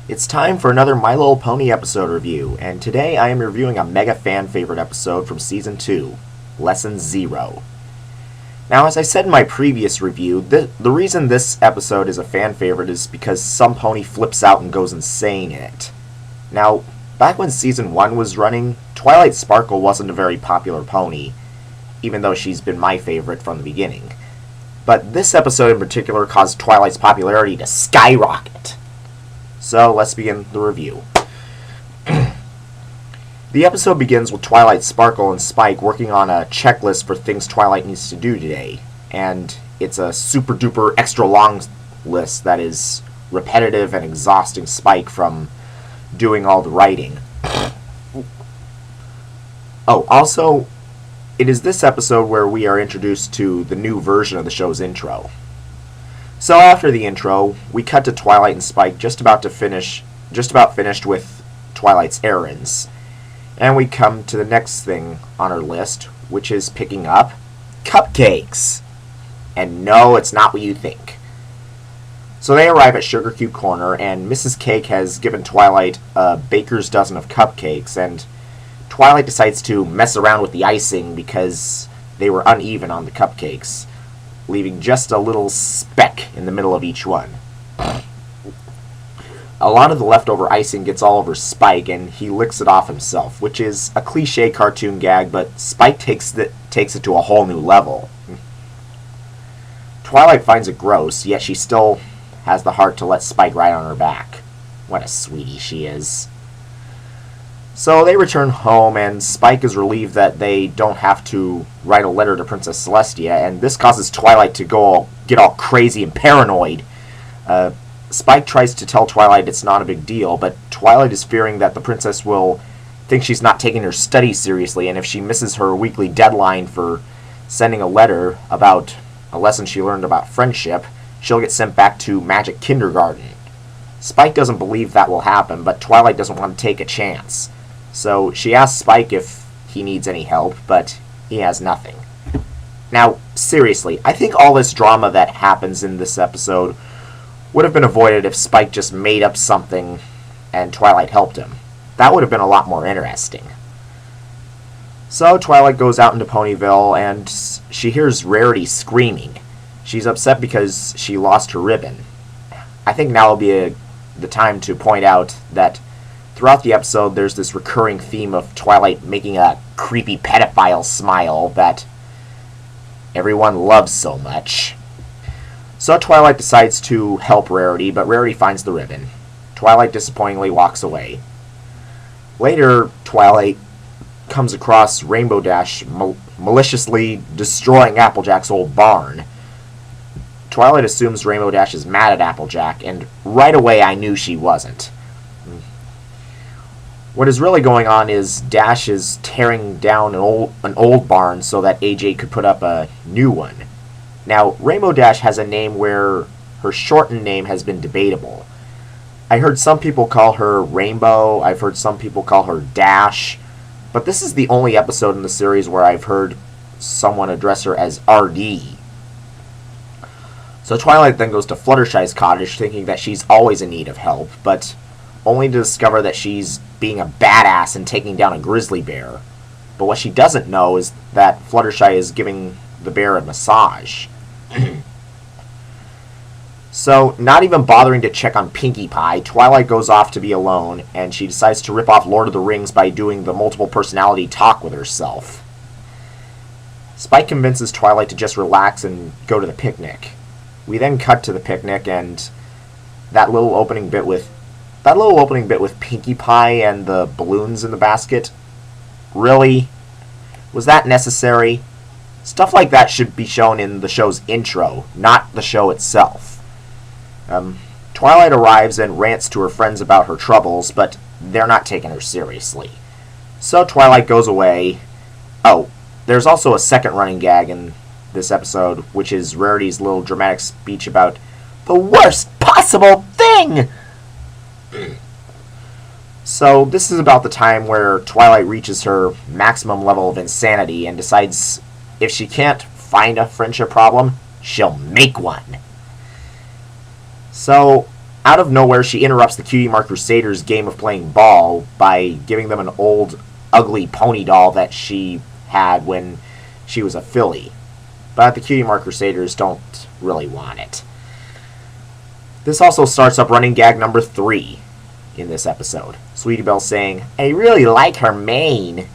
It's time for another My Little Pony episode review, and today I am reviewing a mega fan favorite episode from Season 2, Lesson 0. Now, as I said in my previous review, the reason this episode is a fan favorite is because some pony flips out and goes insane in it. Now, back when Season 1 was running, Twilight Sparkle wasn't a very popular pony, even though she's been my favorite from the beginning. But this episode in particular caused Twilight's popularity to skyrocket. So let's begin the review. The episode begins with Twilight Sparkle and Spike working on a checklist for things Twilight needs to do today. And it's a super duper extra long list that is repetitive and exhausting Spike from doing all the writing. Oh, also, it is this episode where we are introduced to the new version of the show's intro. So after the intro, we cut to Twilight and Spike just about finished with Twilight's errands. And we come to the next thing on our list, which is picking up cupcakes. And no, it's not what you think. So they arrive at Sugar Cube Corner, and Mrs. Cake has given Twilight a baker's dozen of cupcakes, and Twilight decides to mess around with the icing because they were uneven on the cupcakes, leaving just a little speck in the middle of each one. A lot of the leftover icing gets all over Spike, and he licks it off himself, which is a cliche cartoon gag, but Spike takes it to a whole new level. Twilight finds it gross, yet she still has the heart to let Spike ride on her back. What a sweetie she is. So they return home, and Spike is relieved that they don't have to write a letter to Princess Celestia, and this causes Twilight to get all crazy and paranoid. Spike tries to tell Twilight it's not a big deal, but Twilight is fearing that the princess will think she's not taking her studies seriously, and if she misses her weekly deadline for sending a letter about a lesson she learned about friendship, she'll get sent back to Magic Kindergarten. Spike doesn't believe that will happen, but Twilight doesn't want to take a chance. So she asks Spike if he needs any help, but he has nothing. Now, seriously, I think all this drama that happens in this episode would have been avoided if Spike just made up something and Twilight helped him. That would have been a lot more interesting. So Twilight goes out into Ponyville, and she hears Rarity screaming. She's upset because she lost her ribbon. I think now will be the time to point out that throughout the episode, there's this recurring theme of Twilight making a creepy pedophile smile that everyone loves so much. So Twilight decides to help Rarity, but Rarity finds the ribbon. Twilight disappointingly walks away. Later, Twilight comes across Rainbow Dash maliciously destroying Applejack's old barn. Twilight assumes Rainbow Dash is mad at Applejack, and right away I knew she wasn't. What is really going on is Dash is tearing down an old barn so that AJ could put up a new one. Now, Rainbow Dash has a name where her shortened name has been debatable. I heard some people call her Rainbow, I've heard some people call her Dash, but this is the only episode in the series where I've heard someone address her as RD. So Twilight then goes to Fluttershy's cottage thinking that she's always in need of help, but only to discover that she's being a badass and taking down a grizzly bear. But what she doesn't know is that Fluttershy is giving the bear a massage. So, not even bothering to check on Pinkie Pie, Twilight goes off to be alone, and she decides to rip off Lord of the Rings by doing the multiple personality talk with herself. Spike convinces Twilight to just relax and go to the picnic. We then cut to the picnic, and that little opening bit with Pinkie Pie and the balloons in the basket. Really? Was that necessary? Stuff like that should be shown in the show's intro, not the show itself. Twilight arrives and rants to her friends about her troubles, but they're not taking her seriously. So Twilight goes away. Oh, there's also a second running gag in this episode, which is Rarity's little dramatic speech about the worst possible thing! So this is about the time where Twilight reaches her maximum level of insanity and decides if she can't find a friendship problem, she'll make one. So out of nowhere, she interrupts the Cutie Mark Crusaders' game of playing ball by giving them an old, ugly pony doll that she had when she was a filly. But the Cutie Mark Crusaders don't really want it. This also starts up running gag number 3 in this episode. Sweetie Belle saying, "I really like her mane."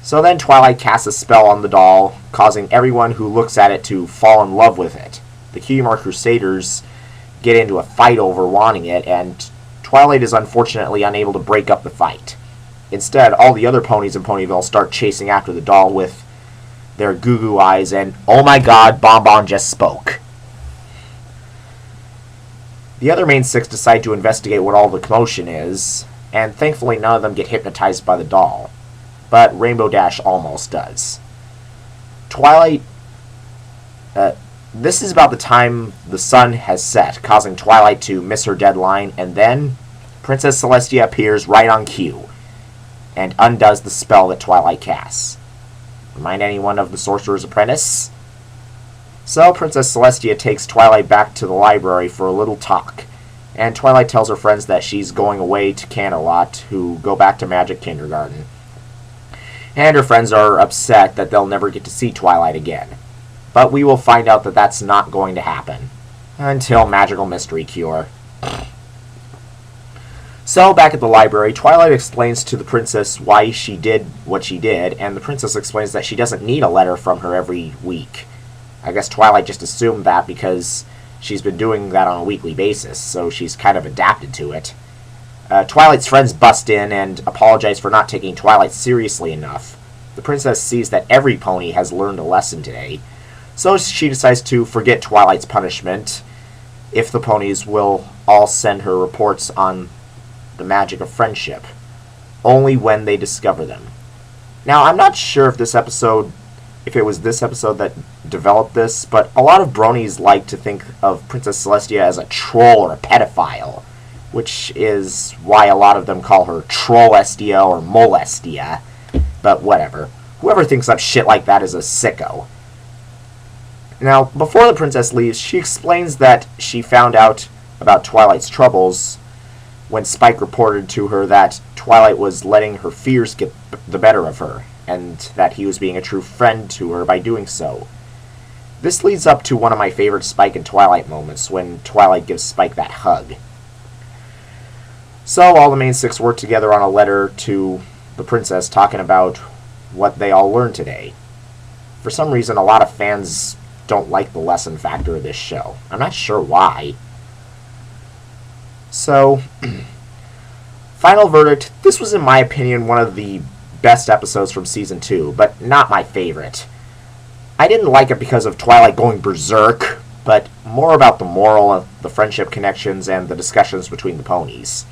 So then Twilight casts a spell on the doll, causing everyone who looks at it to fall in love with it. The Cutie Mark Crusaders get into a fight over wanting it, and Twilight is unfortunately unable to break up the fight. Instead, all the other ponies in Ponyville start chasing after the doll with their goo-goo eyes, and oh my god, Bonbon just spoke. The other main 6 decide to investigate what all the commotion is, and thankfully none of them get hypnotized by the doll. But Rainbow Dash almost does. Twilight... this is about the time the sun has set, causing Twilight to miss her deadline, and then Princess Celestia appears right on cue and undoes the spell that Twilight casts. Remind anyone of the Sorcerer's Apprentice? So Princess Celestia takes Twilight back to the library for a little talk, and Twilight tells her friends that she's going away to Camelot, who go back to Magic Kindergarten. And her friends are upset that they'll never get to see Twilight again. But we will find out that that's not going to happen. Until Magical Mystery Cure. So, back at the library, Twilight explains to the princess why she did what she did, and the princess explains that she doesn't need a letter from her every week. I guess Twilight just assumed that because she's been doing that on a weekly basis, so she's kind of adapted to it. Twilight's friends bust in and apologize for not taking Twilight seriously enough. The princess sees that every pony has learned a lesson today, so she decides to forget Twilight's punishment if the ponies will all send her reports on the magic of friendship, only when they discover them. Now, I'm not sure if it was this episode that developed this, but a lot of bronies like to think of Princess Celestia as a troll or a pedophile, which is why a lot of them call her Trollestia or Molestia, but whatever. Whoever thinks up shit like that is a sicko. Now, before the princess leaves, she explains that she found out about Twilight's troubles when Spike reported to her that Twilight was letting her fears get the better of her, and that he was being a true friend to her by doing so. This leads up to one of my favorite Spike and Twilight moments, when Twilight gives Spike that hug. So all the main 6 work together on a letter to the princess talking about what they all learned today. For some reason, a lot of fans don't like the lesson factor of this show. I'm not sure why. So, final verdict, this was in my opinion one of the best episodes from Season 2, but not my favorite. I didn't like it because of Twilight going berserk, but more about the moral of the friendship connections and the discussions between the ponies.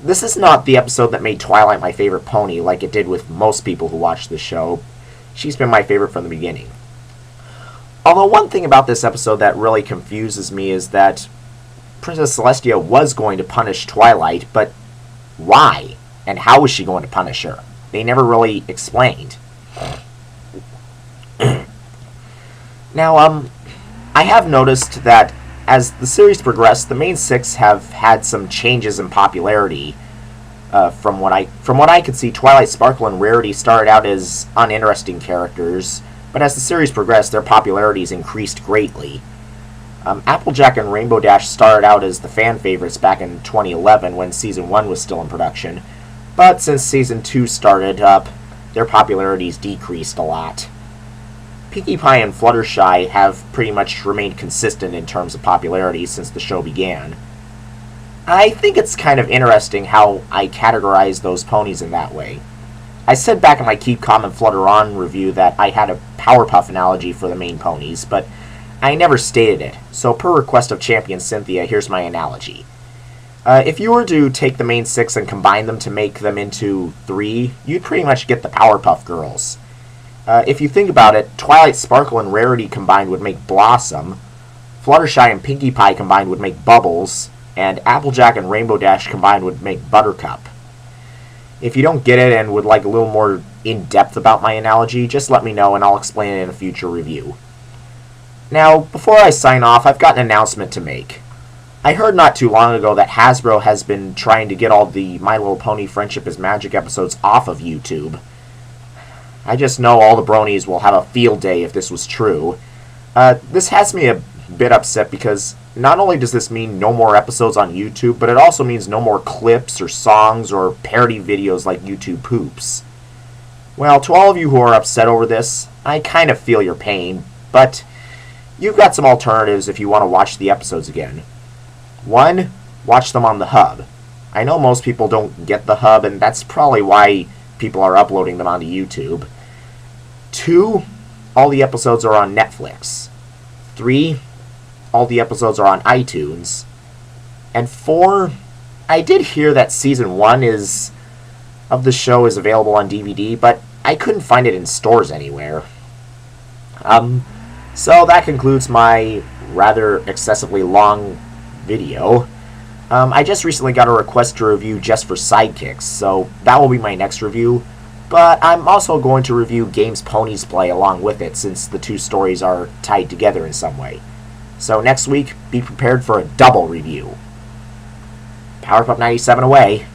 This is not the episode that made Twilight my favorite pony like it did with most people who watch this show. She's been my favorite from the beginning. Although one thing about this episode that really confuses me is that Princess Celestia was going to punish Twilight, but why? And how was she going to punish her? They never really explained. Now, I have noticed that as the series progressed, the main 6 have had some changes in popularity. From what I could see, Twilight, Sparkle, and Rarity started out as uninteresting characters, but as the series progressed, their popularities increased greatly. Applejack and Rainbow Dash started out as the fan favorites back in 2011 when Season 1 was still in production, but since Season 2 started up, their popularities decreased a lot. Pinkie Pie and Fluttershy have pretty much remained consistent in terms of popularity since the show began. I think it's kind of interesting how I categorize those ponies in that way. I said back in my Keep Calm and Flutter On review that I had a Powerpuff analogy for the main ponies, but I never stated it, so per request of Champion Cynthia, here's my analogy. If you were to take the main 6 and combine them to make them into 3, you'd pretty much get the Powerpuff Girls. If you think about it, Twilight, Sparkle, and Rarity combined would make Blossom, Fluttershy and Pinkie Pie combined would make Bubbles, and Applejack and Rainbow Dash combined would make Buttercup. If you don't get it and would like a little more in-depth about my analogy, just let me know and I'll explain it in a future review. Now, before I sign off, I've got an announcement to make. I heard not too long ago that Hasbro has been trying to get all the My Little Pony Friendship is Magic episodes off of YouTube. I just know all the bronies will have a field day if this was true. This has me a bit upset because not only does this mean no more episodes on YouTube, but it also means no more clips or songs or parody videos like YouTube poops. Well, to all of you who are upset over this, I kind of feel your pain, but you've got some alternatives if you want to watch the episodes again. 1. Watch them on the hub. I know most people don't get the hub, and that's probably why people are uploading them onto YouTube. 2. All the episodes are on Netflix. 3. All the episodes are on iTunes. And 4. I did hear that Season 1 of the show is available on DVD, but I couldn't find it in stores anywhere. So that concludes my rather excessively long video. I just recently got a request to review Just for Sidekicks, so that will be my next review. But I'm also going to review games ponies play along with it, since the two stories are tied together in some way. So next week, be prepared for a double review. Powerpuff 97 away.